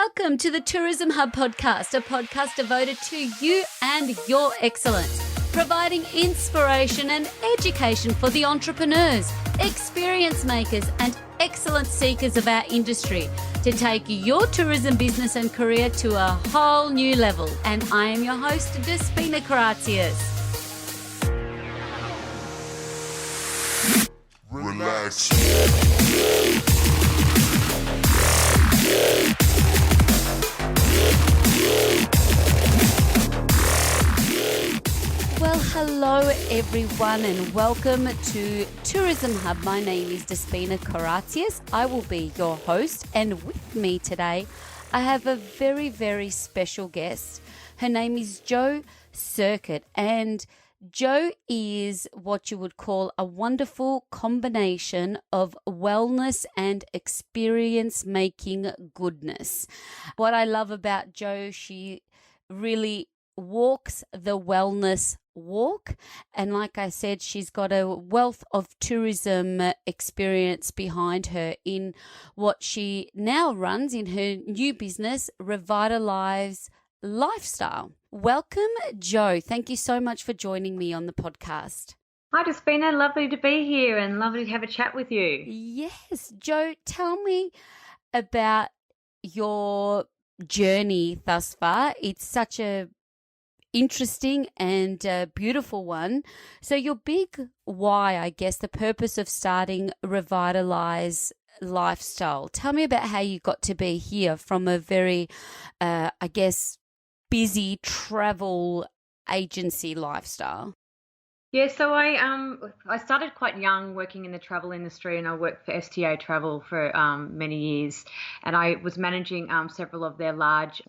Welcome to the Tourism Hub podcast, a podcast devoted to you and your excellence, providing inspiration and education for the entrepreneurs, experience makers, and excellence seekers of our industry to take your tourism business and career to a whole new level. And I am your host, Despina Karatius. Relax. Well, hello everyone and welcome to Tourism Hub. My name is Despina Karatius. I will be your host, and with me today I have a very, very special guest. Her name is Jo Surkitt, and Jo is what you would call a wonderful combination of wellness and experience-making goodness. What I love about Jo, she really walks the wellness walk, and like I said, she's got a wealth of tourism experience behind her in what she now runs in her new business, Revitalize Lifestyle. Welcome, Jo. Thank you so much for joining me on the podcast. Hi, Despina. Lovely to be here and lovely to have a chat with you. Yes, Jo, tell me about your journey thus far. It's such a interesting and beautiful one. So your big why, I guess, the purpose of starting Revitalize Lifestyle. Tell me about how you got to be here from a very, busy travel agency lifestyle. Yeah, so I started quite young working in the travel industry, and I worked for STA Travel for many years, and I was managing several of their large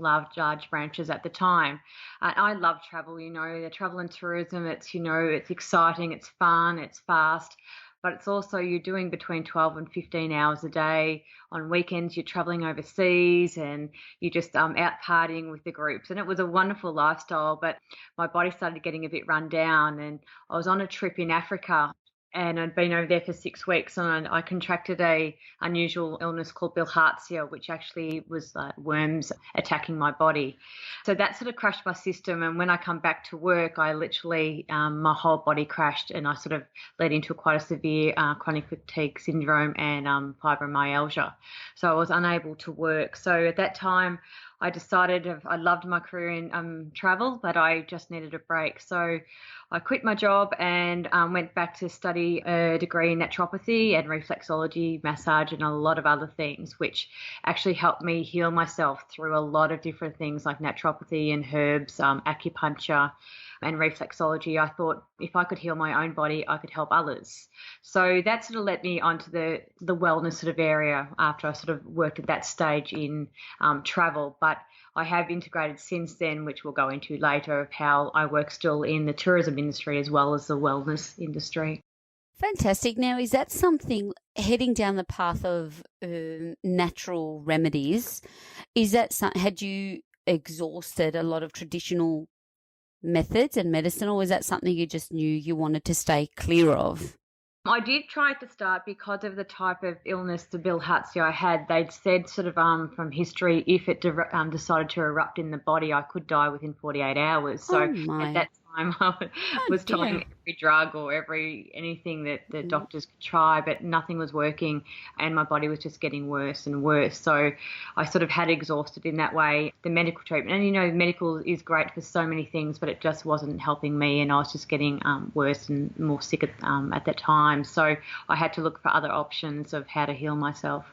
branches at the time. And I love travel, the travel and tourism. It's it's exciting, it's fun, it's fast, but it's also you're doing between 12 and 15 hours a day. On weekends, you're traveling overseas and you're just out partying with the groups. And it was a wonderful lifestyle, but my body started getting a bit run down. And I was on a trip in Africa, and I'd been over there for 6 weeks, and I contracted a unusual illness called bilharzia, which actually was worms attacking my body. So that sort of crashed my system. And when I come back to work, I literally, my whole body crashed, and I sort of led into quite a severe chronic fatigue syndrome and fibromyalgia. So I was unable to work. So at that time, I decided I loved my career in travel, but I just needed a break. So I quit my job and went back to study a degree in naturopathy and reflexology, massage, and a lot of other things, which actually helped me heal myself through a lot of different things like naturopathy and herbs, acupuncture and reflexology. I thought if I could heal my own body, I could help others. So that sort of led me onto the wellness sort of area after I sort of worked at that stage in travel. But I have integrated since then, which we'll go into later, of how I work still in the tourism industry as well as the wellness industry. Fantastic. Now, is that something heading down the path of natural remedies? Is that had you exhausted a lot of traditional methods and medicine, or was that something you just knew you wanted to stay clear of? I did try to start because of the type of illness, the bilharzia I had. They'd said sort of from history, if it decided to erupt in the body, I could die within 48 hours. So at that time, I was trying every drug or anything that the doctors could try, but nothing was working, and my body was just getting worse and worse. So I sort of had exhausted in that way the medical treatment. And, medical is great for so many things, but it just wasn't helping me, and I was just getting worse and more sick at that time. So I had to look for other options of how to heal myself.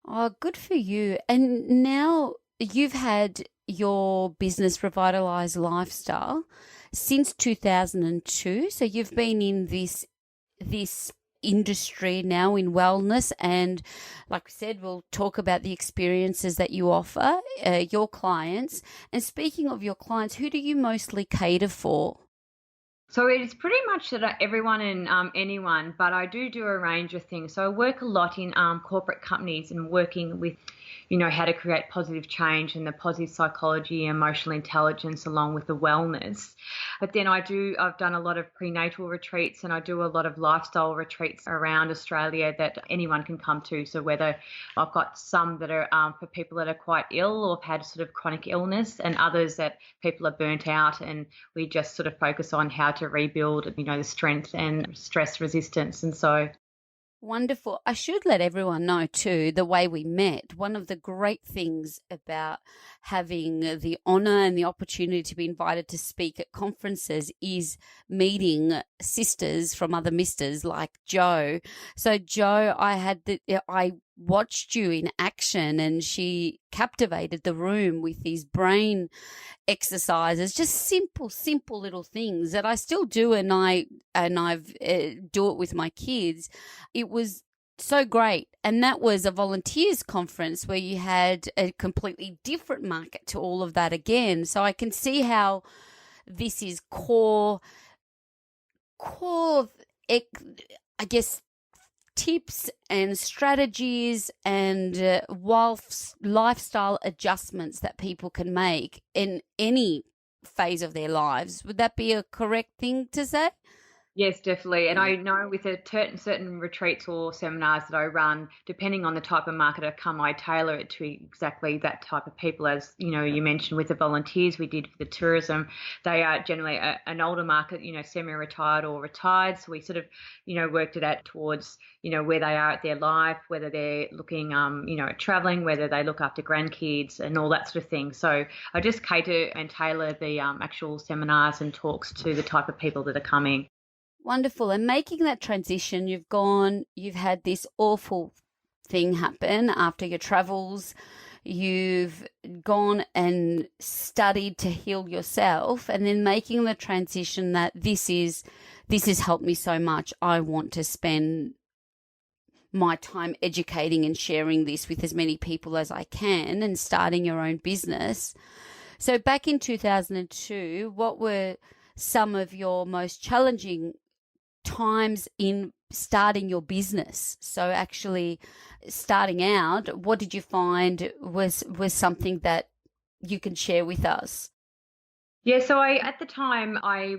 Oh, good for you. And now you've had your business Revitalize Lifestyle since 2002. So you've been in this industry now in wellness, and like I said, we'll talk about the experiences that you offer your clients. And speaking of your clients, who do you mostly cater for? So it's pretty much that everyone and anyone, but I do a range of things. So I work a lot in corporate companies and working with how to create positive change and the positive psychology, emotional intelligence, along with the wellness. But then I've done a lot of prenatal retreats, and I do a lot of lifestyle retreats around Australia that anyone can come to. So whether I've got some that are for people that are quite ill or have had sort of chronic illness, and others that people are burnt out, and we just sort of focus on how to rebuild, the strength and stress resistance. And so wonderful. I should let everyone know too, the way we met. One of the great things about having the honor and the opportunity to be invited to speak at conferences is meeting sisters from other misters like Jo. So Jo, I watched you in action, and she captivated the room with these brain exercises, just simple little things that I still do, and I've do it with my kids. It was so great. And that was a volunteers conference where you had a completely different market to all of that again. So I can see how this is core, I guess, tips and strategies and lifestyle adjustments that people can make in any phase of their lives. Would that be a correct thing to say? Yes, definitely. And I know with certain retreats or seminars that I run, depending on the type of market I come, I tailor it to exactly that type of people. As you mentioned with the volunteers we did for the tourism, they are generally an older market, semi-retired or retired. So we sort of, worked it out towards, where they are at their life, whether they're looking, at traveling, whether they look after grandkids and all that sort of thing. So I just cater and tailor the actual seminars and talks to the type of people that are coming. Wonderful. And making that transition, you've had this awful thing happen after your travels. You've gone and studied to heal yourself, and then making the transition that this has helped me so much. I want to spend my time educating and sharing this with as many people as I can, and starting your own business. So back in 2002, what were some of your most challenging times in starting your business? So actually starting out, what did you find was something that you can share with us? Yeah, so at the time I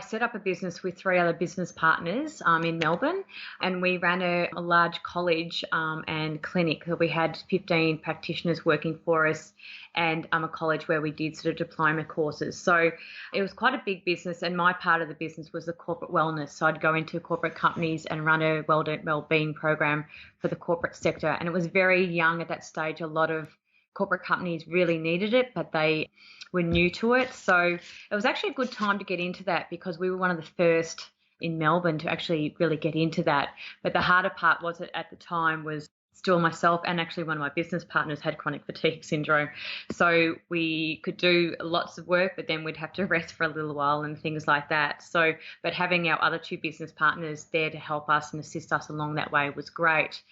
set up a business with 3 other business partners in Melbourne, and we ran a large college and clinic. We had 15 practitioners working for us, and a college where we did sort of diploma courses. So it was quite a big business, and my part of the business was the corporate wellness. So I'd go into corporate companies and run a wellbeing program for the corporate sector, and it was very young at that stage. A lot of corporate companies really needed it, but they were new to it. So it was actually a good time to get into that, because we were one of the first in Melbourne to actually really get into that. But the harder part was that at the time was still myself, and actually one of my business partners had chronic fatigue syndrome. So we could do lots of work, but then we'd have to rest for a little while and things like that. So, but having our other 2 business partners there to help us and assist us along that way was great.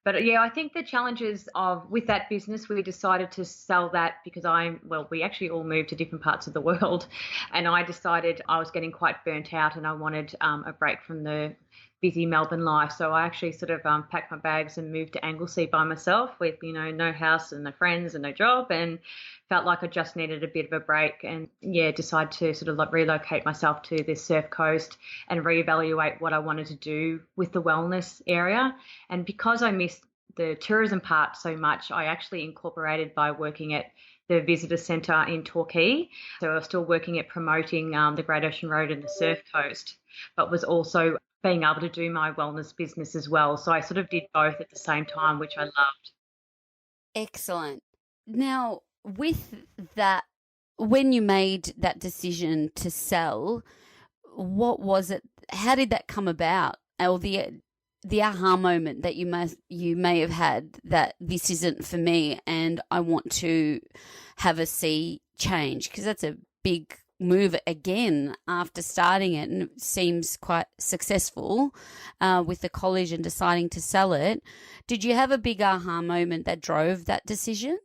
But yeah, I think the challenges with that business, we decided to sell that because we actually all moved to different parts of the world, and I decided I was getting quite burnt out and I wanted a break from the busy Melbourne life. So I actually sort of packed my bags and moved to Anglesea by myself with, no house and no friends and no job, and felt like I just needed a bit of a break, and decided to sort of relocate myself to the Surf Coast and reevaluate what I wanted to do with the wellness area. And because I missed the tourism part so much, I actually incorporated by working at the visitor centre in Torquay. So I was still working at promoting the Great Ocean Road and the Surf Coast, but was also being able to do my wellness business as well. So I sort of did both at the same time, which I loved. Excellent. Now, with that, when you made that decision to sell, what was it? How did that come about? Or the aha moment that you may have had, that this isn't for me and I want to have a sea change? Because that's a big move again after starting it, and it seems quite successful with the college and deciding to sell it. Did you have a big aha moment that drove that decision?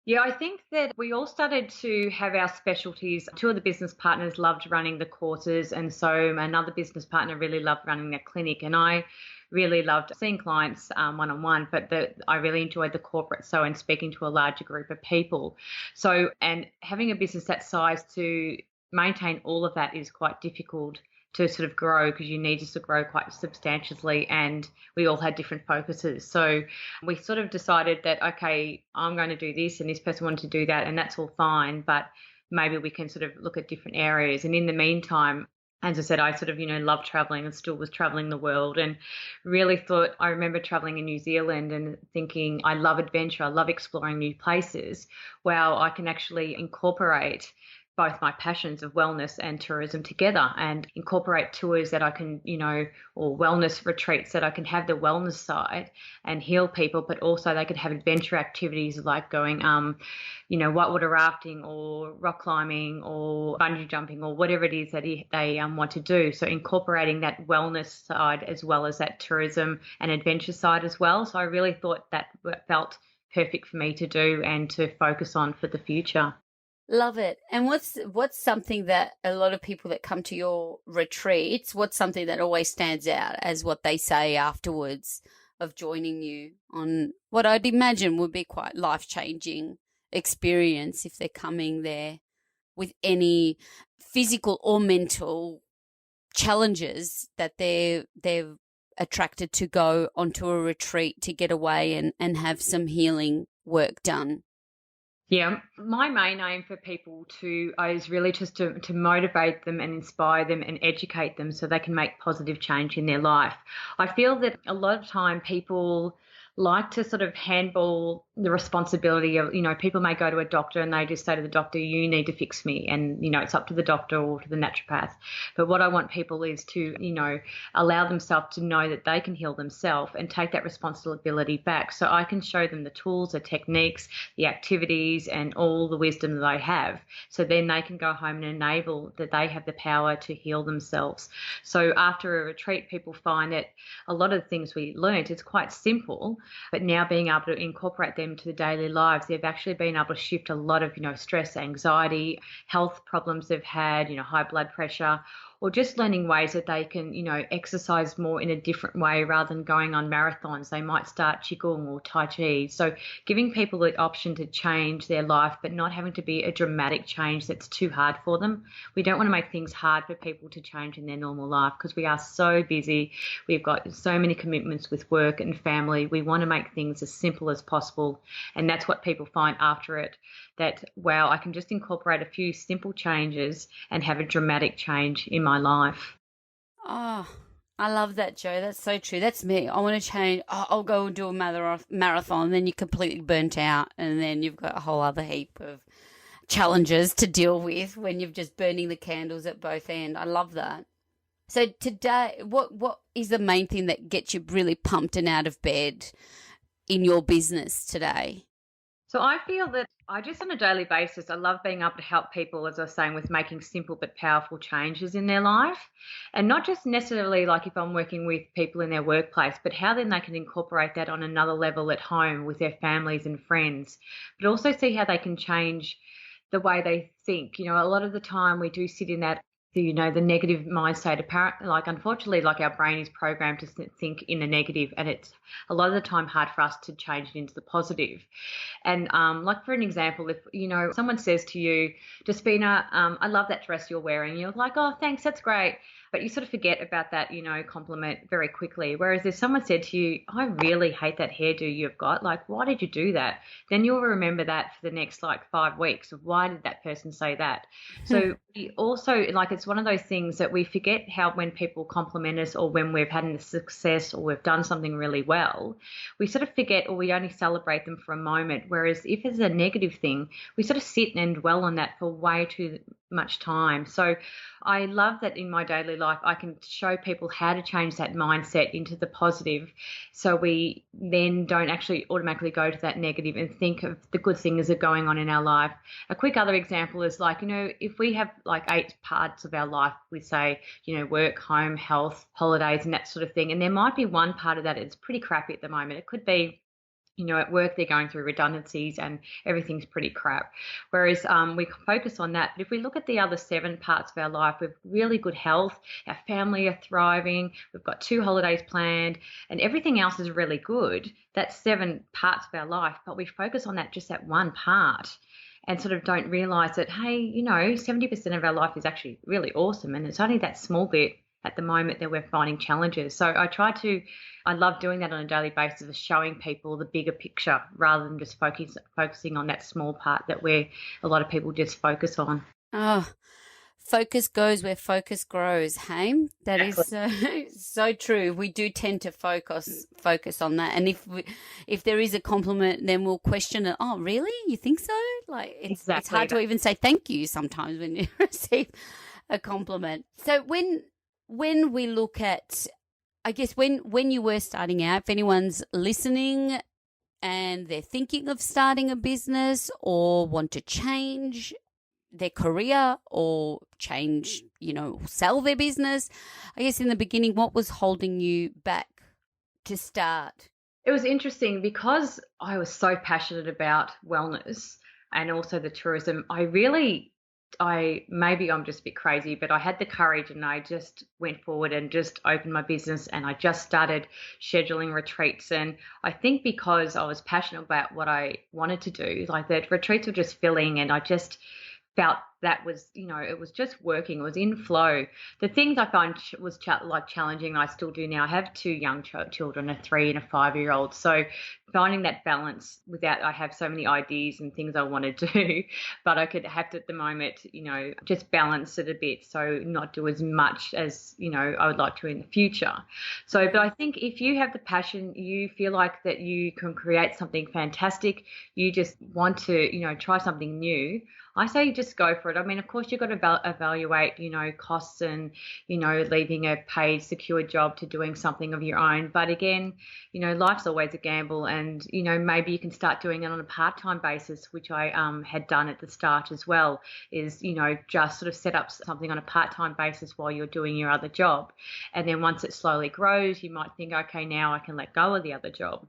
Yeah, I think that we all started to have our specialties. 2 of the business partners loved running the courses, and so another business partner really loved running the clinic. And I really loved seeing clients one-on-one, but I really enjoyed the corporate and speaking to a larger group of people. So, and having a business that size to maintain all of that is quite difficult to sort of grow, because you need to grow quite substantially, and we all had different focuses. So we sort of decided that, okay, I'm going to do this and this person wanted to do that, and that's all fine, but maybe we can sort of look at different areas. And in the meantime, as I said, I sort of, love traveling and still was traveling the world, and really thought, I remember traveling in New Zealand and thinking, I love adventure, I love exploring new places. Wow, I can actually incorporate both my passions of wellness and tourism together, and incorporate tours that I can, or wellness retreats that I can have the wellness side and heal people, but also they could have adventure activities like going, whitewater rafting or rock climbing or bungee jumping or whatever it is that they want to do. So incorporating that wellness side as well as that tourism and adventure side as well. So I really thought that felt perfect for me to do and to focus on for the future. Love it. And what's something that a lot of people that come to your retreats, what's something that always stands out as what they say afterwards of joining you on what I'd imagine would be quite life-changing experience if they're coming there with any physical or mental challenges that they're attracted to go onto a retreat to get away and have some healing work done? Yeah, my main aim for people is really just to motivate them and inspire them and educate them so they can make positive change in their life. I feel that a lot of time people like to sort of handball the responsibility of, people may go to a doctor and they just say to the doctor, you need to fix me. And, it's up to the doctor or to the naturopath. But what I want people is to, allow themselves to know that they can heal themselves and take that responsibility back. So I can show them the tools, the techniques, the activities, and all the wisdom that I have. So then they can go home and enable that they have the power to heal themselves. So after a retreat, people find that a lot of the things we learned, it's quite simple, but now being able to incorporate them to the daily lives, they've actually been able to shift a lot of, stress, anxiety, health problems they've had, high blood pressure, or just learning ways that they can, exercise more in a different way rather than going on marathons. They might start Qigong or Tai Chi. So giving people the option to change their life, but not having to be a dramatic change that's too hard for them. We don't want to make things hard for people to change in their normal life because we are so busy. We've got so many commitments with work and family. We want to make things as simple as possible. And that's what people find after it, that, wow, I can just incorporate a few simple changes and have a dramatic change in my life. Oh, I love that, Jo. That's so true. That's me. I want to change. Oh, I'll go and do a marathon. Then you're completely burnt out, and then you've got a whole other heap of challenges to deal with when you're just burning the candles at both ends. I love that. So today, what is the main thing that gets you really pumped and out of bed in your business today? So I feel that I just on a daily basis, I love being able to help people, as I was saying, with making simple but powerful changes in their life. And not just necessarily like if I'm working with people in their workplace, but how then they can incorporate that on another level at home with their families and friends, but also see how they can change the way they think. A lot of the time we do sit in that, the negative mindset. Apparently, unfortunately, our brain is programmed to think in the negative, and it's a lot of the time hard for us to change it into the positive. And for an example, if someone says to you, Despina, I love that dress you're wearing, you're like, oh, thanks, that's great. But you sort of forget about that, compliment very quickly. Whereas if someone said to you, I really hate that hairdo you've got, why did you do that? Then you'll remember that for the next 5 weeks of why did that person say that? So we also, it's one of those things that we forget how when people compliment us or when we've had a success or we've done something really well, we sort of forget or we only celebrate them for a moment. Whereas if it's a negative thing, we sort of sit and dwell on that for way too much time. So I love that in my daily life, I can show people how to change that mindset into the positive. So we then don't actually automatically go to that negative and think of the good things that are going on in our life. A quick other example is if we have 8 parts of our life, we say, work, home, health, holidays, and that sort of thing. And there might be one part of that that's pretty crappy at the moment. It could be at work they're going through redundancies and everything's pretty crap. Whereas we focus on that. But if we look at the other 7 parts of our life, we've really good health, our family are thriving, we've got 2 holidays planned, and everything else is really good. That's 7 parts of our life, but we focus on just that one part and sort of don't realize that, hey, 70% of our life is actually really awesome. And it's only that small bit at the moment that we're finding challenges. So I love doing that on a daily basis, of showing people the bigger picture rather than just focusing on that small part that a lot of people just focus on. Oh, focus goes where focus grows. Hey, that is so true. We do tend to focus on that, and if there is a compliment, then we'll question it. Oh, really? You think so? Like it's hard to even say thank you sometimes when you receive a compliment. So when we look at, I guess when you were starting out, if anyone's listening and they're thinking of starting a business or want to change their career or change, sell their business, I guess in the beginning, what was holding you back to start? It was interesting because I was so passionate about wellness and also the tourism. Maybe I'm just a bit crazy, but I had the courage and I just went forward and just opened my business and I just started scheduling retreats. And I think because I was passionate about what I wanted to do, like the retreats were just filling and I just felt that was, it was just working. It was in flow. The things I found was challenging, I still do now. I have 2 young children, a 3 and a 5-year-old. So finding that balance I have so many ideas and things I want to do, but I could have to at the moment, just balance it a bit. So not do as much as, I would like to in the future. So, but I think if you have the passion, you feel like that you can create something fantastic, you just want to, try something new, I say just go for it. I mean, of course, you've got to evaluate, costs and, leaving a paid, secure job to doing something of your own. But again, life's always a gamble and, maybe you can start doing it on a part-time basis, which I had done at the start as well, is, just sort of set up something on a part-time basis while you're doing your other job. And then once it slowly grows, you might think, okay, now I can let go of the other job.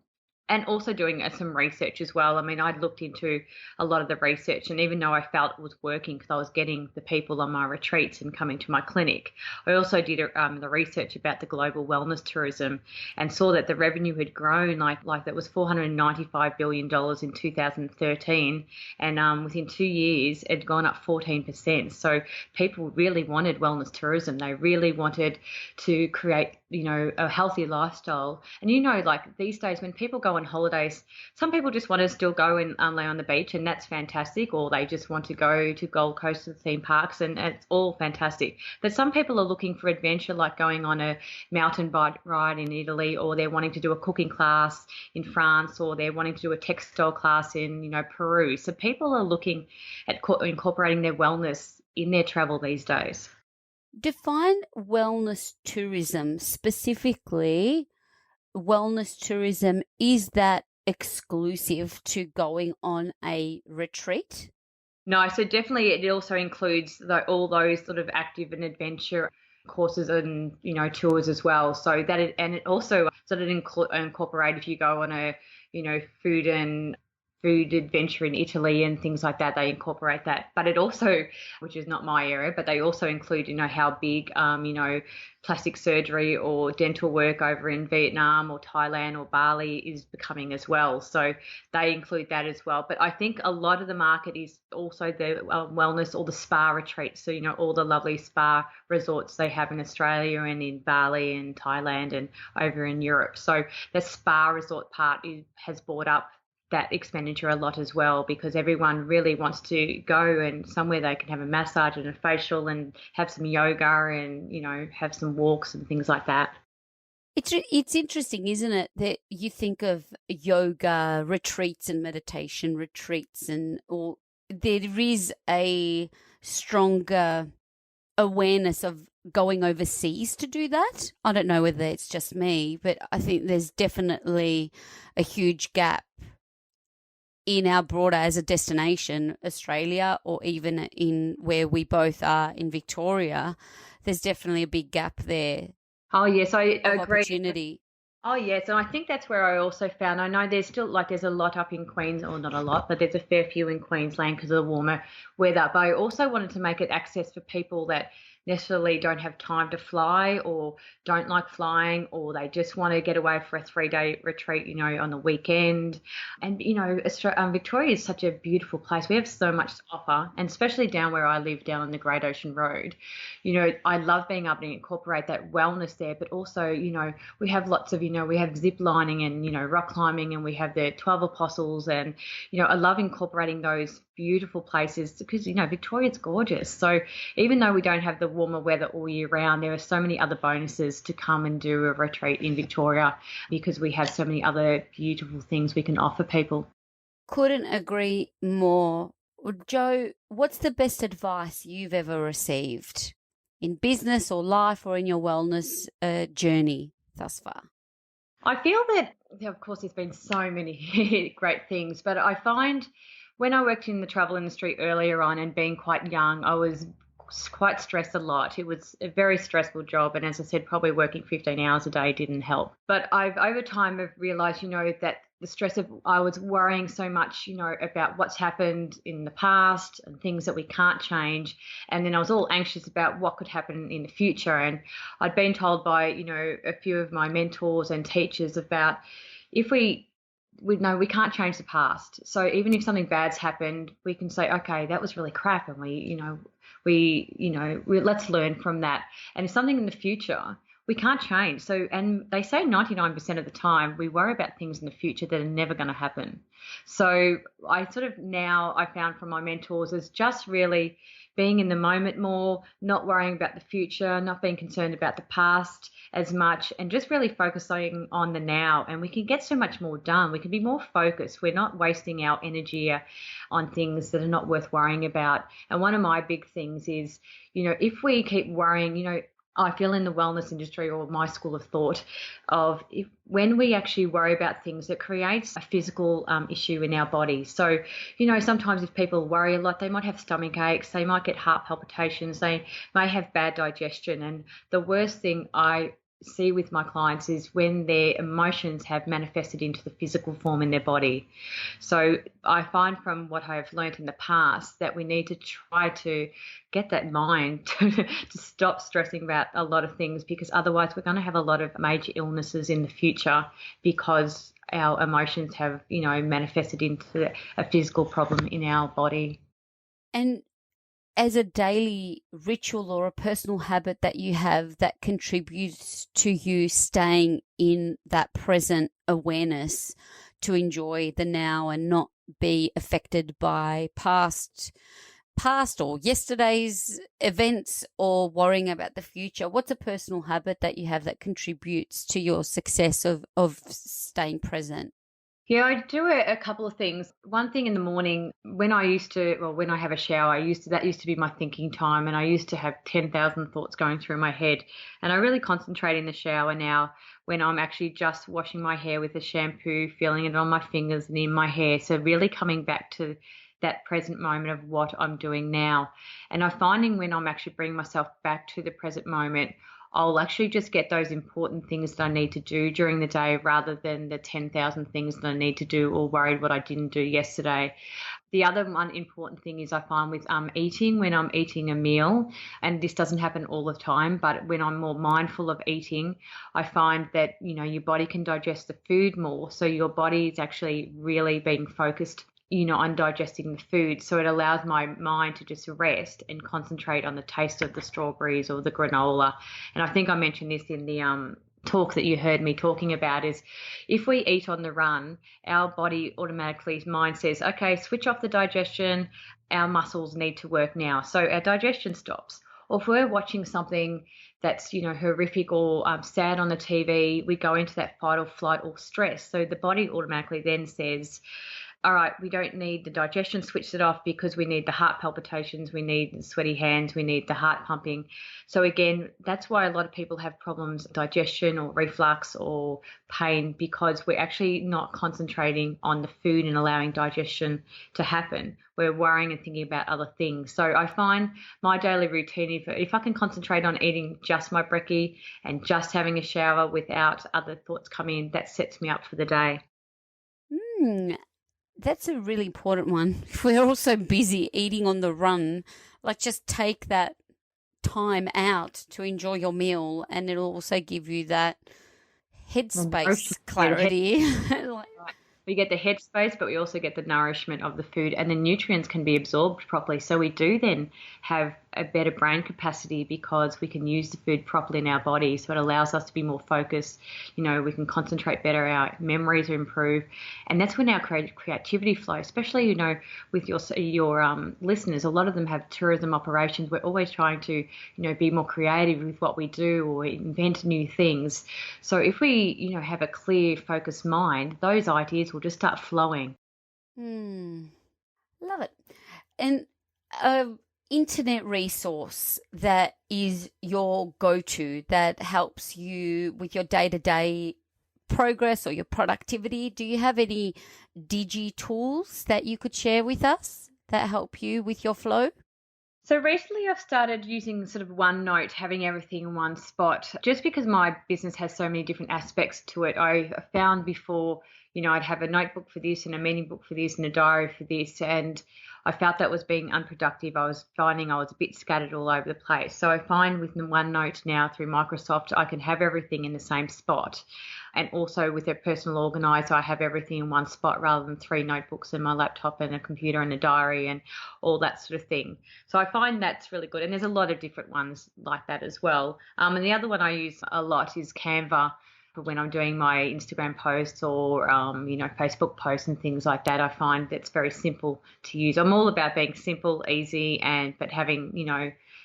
And also doing some research as well. I mean, I'd looked into a lot of the research, and even though I felt it was working because I was getting the people on my retreats and coming to my clinic, I also did the research about the global wellness tourism and saw that the revenue had grown like that was $495 billion in 2013, and within 2 years it had gone up 14%. So people really wanted wellness tourism. They really wanted to create a healthy lifestyle. And like these days when people go on holidays, some people just want to still go and lay on the beach, and that's fantastic, or they just want to go to Gold Coast and theme parks, and it's all fantastic. But some people are looking for adventure, like going on a mountain bike ride in Italy, or they're wanting to do a cooking class in France, or they're wanting to do a textile class in Peru. So people are looking at incorporating their wellness in their travel these days. Define wellness tourism specifically. Wellness tourism, is that exclusive to going on a retreat? No, so definitely it also includes all those sort of active and adventure courses and tours as well. So it also sort of incorporate if you go on a food adventure in Italy and things like that, they incorporate that. But it also, which is not my area, but they also include, how big, plastic surgery or dental work over in Vietnam or Thailand or Bali is becoming as well. So they include that as well. But I think a lot of the market is also the wellness or the spa retreats. So, all the lovely spa resorts they have in Australia and in Bali and Thailand and over in Europe. So the spa resort part has brought up that expenditure a lot as well, because everyone really wants to go and somewhere they can have a massage and a facial and have some yoga and have some walks and things like that. It's interesting, isn't it, that you think of yoga retreats and meditation retreats, and there is a stronger awareness of going overseas to do that. I don't know whether it's just me, but I think there's definitely a huge gap in our broader as a destination, Australia, or even in where we both are in Victoria. There's definitely a big gap there. Oh, yes, I agree. Opportunity. Oh, yes, and I think that's where I also found, I know there's still like there's a lot up in Queens, or not a lot, but there's a fair few in Queensland because of the warmer weather. But I also wanted to make it access for people that necessarily don't have time to fly or don't like flying, or they just want to get away for a 3-day retreat, on the weekend. And, Victoria is such a beautiful place. We have so much to offer, and especially down where I live, down on the Great Ocean Road. I love being able to incorporate that wellness there, but also, we have lots of, we have zip lining and, rock climbing, and we have the 12 Apostles. And, I love incorporating those beautiful places because, Victoria's gorgeous. So even though we don't have the warmer weather all year round, there are so many other bonuses to come and do a retreat in Victoria because we have so many other beautiful things we can offer people. Couldn't agree more. Jo, what's the best advice you've ever received in business or life or in your wellness journey thus far? I feel that, of course, there's been so many great things, but I find when I worked in the travel industry earlier on and being quite young, I was quite stressed a lot. It was a very stressful job. And as I said, probably working 15 hours a day didn't help. But over time, I've realized, that the stress of I was worrying so much, about what's happened in the past and things that we can't change. And then I was all anxious about what could happen in the future. And I'd been told by, a few of my mentors and teachers about if we know we can't change the past. So even if something bad's happened, we can say, okay, that was really crap. And let's learn from that. And if something in the future, we can't change. So, and they say 99% of the time we worry about things in the future that are never going to happen. So I found from my mentors is just really being in the moment more, not worrying about the future, not being concerned about the past as much, and just really focusing on the now. And we can get so much more done. We can be more focused. We're not wasting our energy on things that are not worth worrying about. And one of my big things is, if we keep worrying, I feel in the wellness industry, or my school of thought, when we actually worry about things, it creates a physical issue in our body. So, sometimes if people worry a lot, they might have stomach aches, they might get heart palpitations, they may have bad digestion. And the worst thing I see with my clients is when their emotions have manifested into the physical form in their body. So I find from what I've learned in the past that we need to try to get that mind to stop stressing about a lot of things, because otherwise we're going to have a lot of major illnesses in the future because our emotions have, manifested into a physical problem in our body. And as a daily ritual or a personal habit that you have that contributes to you staying in that present awareness to enjoy the now and not be affected by past or yesterday's events or worrying about the future? What's a personal habit that you have that contributes to your success of staying present? Yeah, I do a couple of things. One thing in the morning, when I have a shower, that used to be my thinking time, and I used to have 10,000 thoughts going through my head. And I really concentrate in the shower now when I'm actually just washing my hair with a shampoo, feeling it on my fingers and in my hair. So really coming back to that present moment of what I'm doing now. And I'm finding when I'm actually bringing myself back to the present moment, I'll actually just get those important things that I need to do during the day rather than the 10,000 things that I need to do or worried what I didn't do yesterday. The other one important thing is I find with eating, when I'm eating a meal, and this doesn't happen all the time, but when I'm more mindful of eating, I find that, your body can digest the food more. So your body is actually really being focused on digesting the food. So it allows my mind to just rest and concentrate on the taste of the strawberries or the granola. And I think I mentioned this in the talk that you heard me talking about, is if we eat on the run, our body automatically, mind says, okay, switch off the digestion, our muscles need to work now. So our digestion stops. Or if we're watching something that's, horrific or sad on the TV, we go into that fight or flight or stress. So the body automatically then says, all right, we don't need the digestion, switch it off because we need the heart palpitations, we need the sweaty hands, we need the heart pumping. So again, that's why a lot of people have problems, digestion or reflux or pain, because we're actually not concentrating on the food and allowing digestion to happen. We're worrying and thinking about other things. So I find my daily routine, if I can concentrate on eating just my brekkie and just having a shower without other thoughts coming in, that sets me up for the day. That's a really important one. If we're all so busy eating on the run, like just take that time out to enjoy your meal, and it'll also give you that headspace clarity. We get the headspace, but we also get the nourishment of the food, and the nutrients can be absorbed properly. So we do then have a better brain capacity because we can use the food properly in our body. So it allows us to be more focused. We can concentrate better. Our memories are improved. And that's when our creativity flows, especially, with your listeners. A lot of them have tourism operations. We're always trying to, be more creative with what we do or invent new things. So if we, have a clear, focused mind, those ideas will just start flowing. Love it. And internet resource that is your go-to that helps you with your day-to-day progress or your productivity? Do you have any digi tools that you could share with us that help you with your flow? So recently I've started using sort of OneNote, having everything in one spot, just because my business has so many different aspects to it. I found before, I'd have a notebook for this and a meeting book for this and a diary for this, and I felt that was being unproductive. I was finding I was a bit scattered all over the place. So I find with the OneNote now through Microsoft, I can have everything in the same spot. And also with a personal organizer, I have everything in one spot rather than 3 notebooks and my laptop and a computer and a diary and all that sort of thing. So I find that's really good. And there's a lot of different ones like that as well. And the other one I use a lot is Canva. For when I'm doing my Instagram posts or, Facebook posts and things like that, I find that's very simple to use. I'm all about being simple, easy, but having,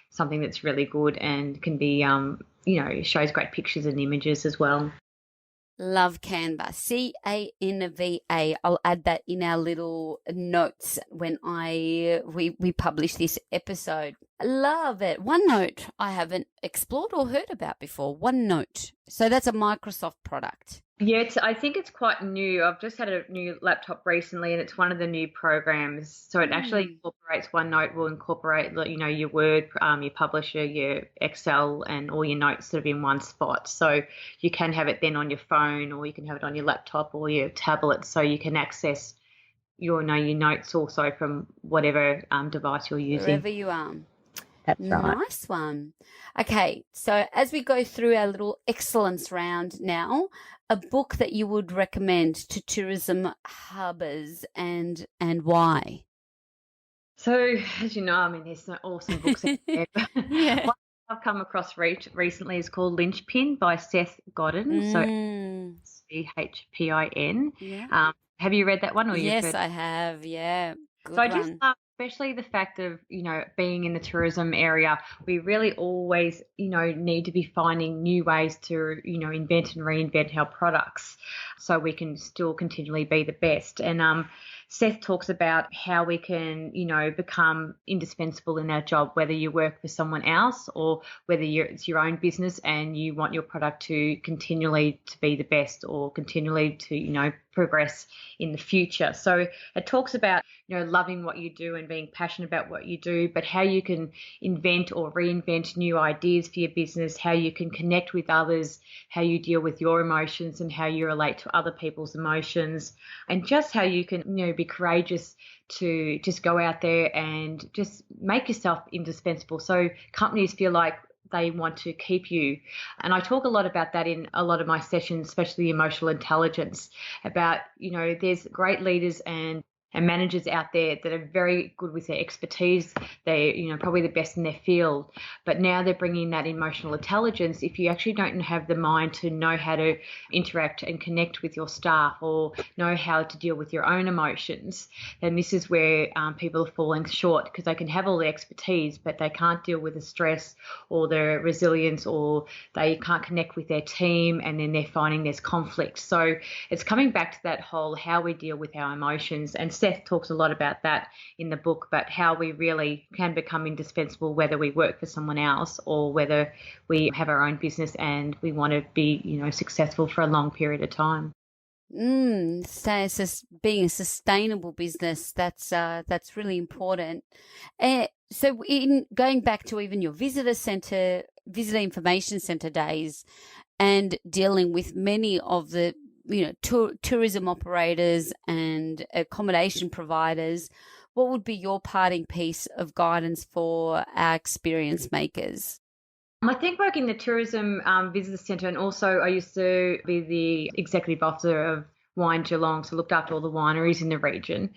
something that's really good and can be, shows great pictures and images as well. Love Canva, Canva. I'll add that in our little notes when we publish this episode. Love it. OneNote, I haven't explored or heard about before. OneNote. So that's a Microsoft product. Yeah, I think it's quite new. I've just had a new laptop recently, and it's one of the new programs. So it actually incorporates OneNote. Will incorporate, your Word, your Publisher, your Excel, and all your notes sort of in one spot. So you can have it then on your phone, or you can have it on your laptop or your tablet. So you can access your notes also from whatever device you're using. Wherever you are. That's right. Nice one. Okay, so as we go through our little excellence round now, a book that you would recommend to tourism hubbers and why? So, as you know, there's some awesome books out there. Yeah. One I've come across recently is called Linchpin by Seth Godin. So Chpin. Yeah. Have you read that one? Or yes, I have. Yeah. Good one. I just love, especially the fact of, being in the tourism area, we really always, need to be finding new ways to, invent and reinvent our products so we can still continually be the best. And Seth talks about how we can, become indispensable in our job, whether you work for someone else or whether it's your own business and you want your product to continually to be the best or continually to, progress in the future. So it talks about, loving what you do and being passionate about what you do, but how you can invent or reinvent new ideas for your business, how you can connect with others, how you deal with your emotions and how you relate to other people's emotions, and just how you can, be courageous to just go out there and just make yourself indispensable. So companies feel like they want to keep you. And I talk a lot about that in a lot of my sessions, especially emotional intelligence, about, there's great leaders and and managers out there that are very good with their expertise. They're, probably the best in their field. But now they're bringing that emotional intelligence. If you actually don't have the mind to know how to interact and connect with your staff or know how to deal with your own emotions, then this is where people are falling short, because they can have all the expertise, but they can't deal with the stress or the resilience, or they can't connect with their team, and then they're finding there's conflict. So it's coming back to that whole how we deal with our emotions. And Seth talks a lot about that in the book, but how we really can become indispensable, whether we work for someone else or whether we have our own business and we want to be, successful for a long period of time. So being a sustainable business, that's really important. So in going back to even your visitor information center days, and dealing with many of the tourism operators and accommodation providers, what would be your parting piece of guidance for our experience makers? I think working the tourism visitor centre, and also I used to be the executive officer of Wine Geelong, so looked after all the wineries in the region,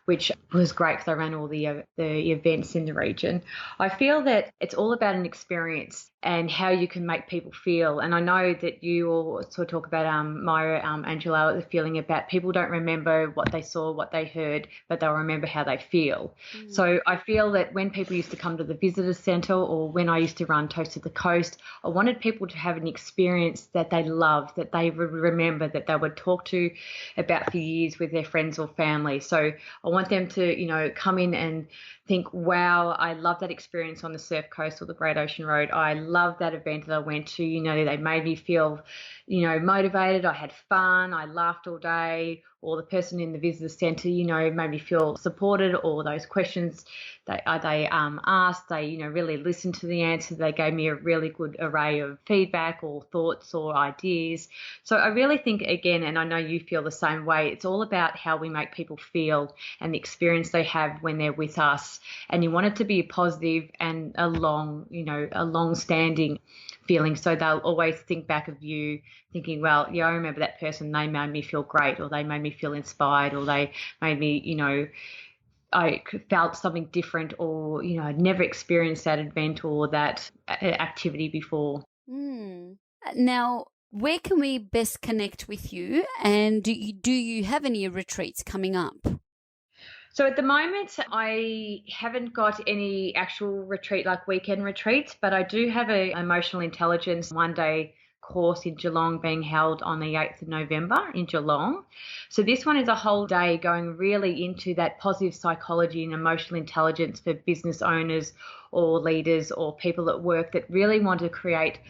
which was great because I ran all the events in the region. I feel that it's all about an experience and how you can make people feel. And I know that you also talk about, Myra, Angela, the feeling about people don't remember what they saw, what they heard, but they'll remember how they feel. So I feel that when people used to come to the visitor centre, or when I used to run Toast of the Coast, I wanted people to have an experience that they loved, that they would remember, that they would talk to about for years with their friends or family. So I want them to, come in and think, wow, I love that experience on the Surf Coast or the Great Ocean Road. I love that event that I went to. They made me feel, motivated. I had fun. I laughed all day. Or the person in the visitor centre, made me feel supported. Or those questions they asked, they, really listened to the answer. They gave me a really good array of feedback or thoughts or ideas. So I really think, again, and I know you feel the same way, it's all about how we make people feel and the experience they have when they're with us. And you want it to be a positive and a long-standing feeling. So they'll always think back of you thinking, well, yeah, I remember that person, they made me feel great, or they made me feel inspired, or they made me, I felt something different, or, I'd never experienced that event or that activity before. Now, where can we best connect with you? And do you have any retreats coming up? So at the moment, I haven't got any actual retreat, like weekend retreats, but I do have an emotional intelligence one-day course in Geelong being held on the 8th of November in Geelong. So this one is a whole day going really into that positive psychology and emotional intelligence for business owners or leaders or people at work that really want to create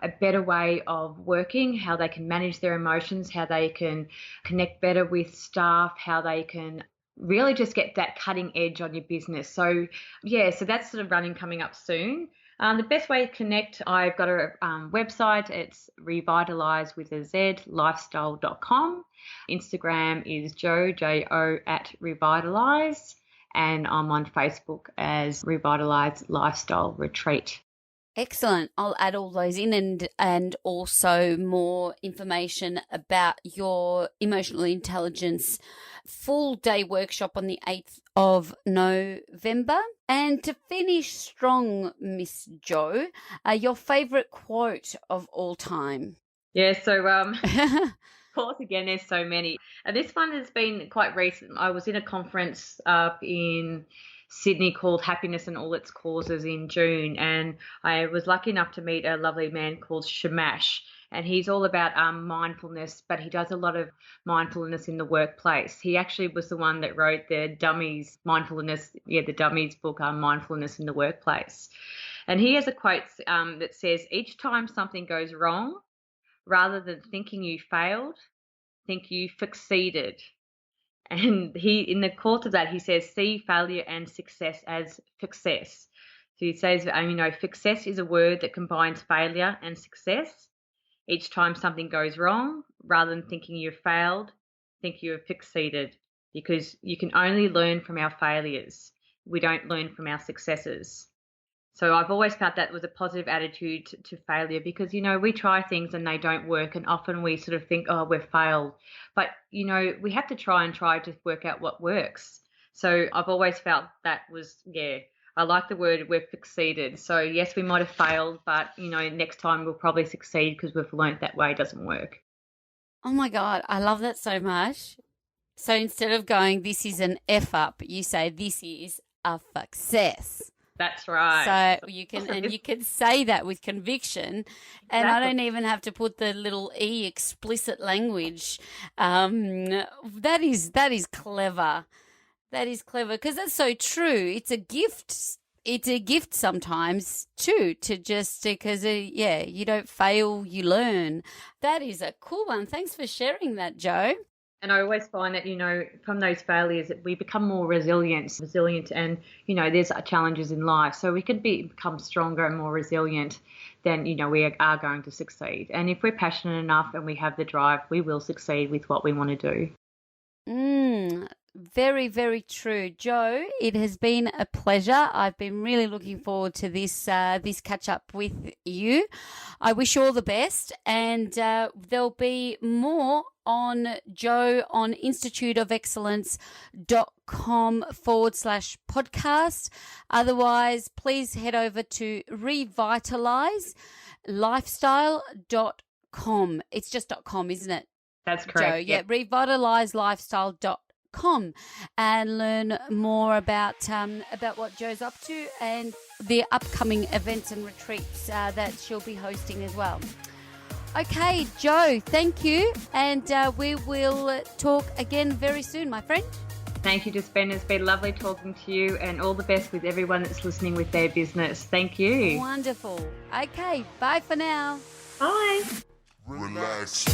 a better way of working, how they can manage their emotions, how they can connect better with staff, how they can really just get that cutting edge on your business. So that's sort of coming up soon. The best way to connect, I've got a website. It's Revitalize with a Z, lifestyle.com. Instagram is Jo at Revitalize, and I'm on Facebook as Revitalize Lifestyle Retreat. Excellent. I'll add all those in, and also more information about your emotional intelligence full day workshop on the 8th of November. And to finish strong, Miss Jo, your favourite quote of all time? Yeah, so of course, again, there's so many. This one has been quite recent. I was in a conference up in Sydney called Happiness and All Its Causes in June, and I was lucky enough to meet a lovely man called Shamash, and he's all about mindfulness, but he does a lot of mindfulness in the workplace. He actually was the one that wrote the Dummies the Dummies book, Mindfulness in the Workplace. And he has a quote that says, each time something goes wrong, rather than thinking you failed, think you succeeded. And in the course of that, he says, see failure and success as success. So he says, success is a word that combines failure and success. Each time something goes wrong, rather than thinking you've failed, think you have succeeded, because you can only learn from our failures. We don't learn from our successes. So I've always felt that was a positive attitude to failure because, we try things and they don't work. And often we sort of think, oh, we've failed. But, we have to try to work out what works. So I've always felt that was, I like the word we've succeeded. So yes, we might have failed, but, next time we'll probably succeed because we've learnt that way doesn't work. Oh my God, I love that so much. So instead of going, this is an F up, you say this is a success. That's right. So you can say that with conviction, and I don't even have to put the little E explicit language. That is clever. That is clever because that's so true. It's a gift. It's a gift sometimes too to just because you don't fail, you learn. That is a cool one. Thanks for sharing that, Jo. And I always find that, from those failures, that we become more resilient and, there's challenges in life. So we can become stronger and more resilient than, we are going to succeed. And if we're passionate enough and we have the drive, we will succeed with what we want to do. Very, very true. Jo, it has been a pleasure. I've been really looking forward to this catch up with you. I wish you all the best, and there'll be more on Jo on instituteofexcellence.com/podcast. Otherwise, please head over to Revitalize Lifestyle.com. It's just .com, isn't it? That's correct. Jo, yeah, Revitalize Lifestyle.com and learn more about what Jo's up to and the upcoming events and retreats that she'll be hosting as well. Okay, Jo, thank you, and we will talk again very soon, my friend. Thank you, Despen. It's been lovely talking to you, and all the best with everyone that's listening with their business. Thank you. Wonderful. Okay, bye for now. Bye. Relax.